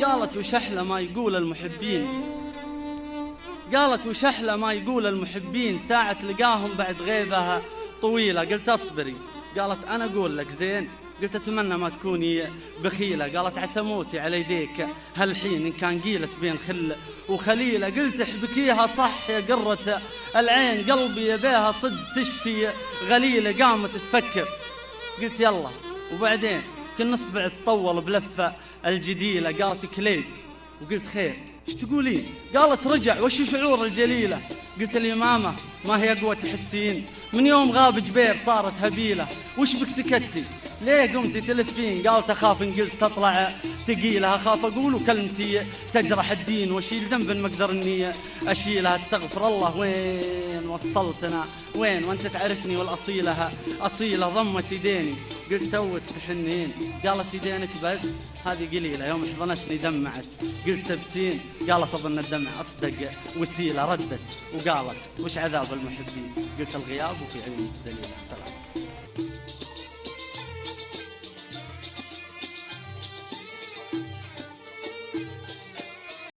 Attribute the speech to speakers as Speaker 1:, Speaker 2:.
Speaker 1: قالت وش أحلى ما يقول المحبين، قالت وش أحلى ما يقول المحبين ساعة لقاهم بعد غيبها طويلة. قلت أصبري، قالت أنا أقول لك زين. قلت أتمنى ما تكوني بخيلة. قالت عسى موتي على يديك هالحين إن كان قيلت بين خل وخليلة. قلت احبكيها صح يا قرة العين، قلبي يبيها صدق تشفي غليلة. قامت تفكر، قلت يلا وبعدين كل اصبع تطول بلفة الجديلة. قالت كليب، وقلت خير ايش تقولين؟ قالت رجع وش شعور الجليلة. قلت اليمامة ما هي قوة تحسين، من يوم غاب جبير صارت هبيلة. وش بك سكتي ليه قمتي تلفين؟ قالت أخاف إن قلت تطلع ثقيلة، أخاف أقول وكلمتي تجرح الدين، وأشيل ذنب ما أقدر إني أشيلها. استغفر الله وين وصلتنا وين وأنت تعرفني والأصيلة أصيلة. ضمت يديني قلت توت تحنين، قالت يدينك بس هذه قليلة، يوم حضنتني دمعت. قلت تبتين، قالت أظن الدمع أصدق وسيلة. ردت وقالت وش عذاب المحبين؟ قلت الغياب وفي عيوني دليل. سلام.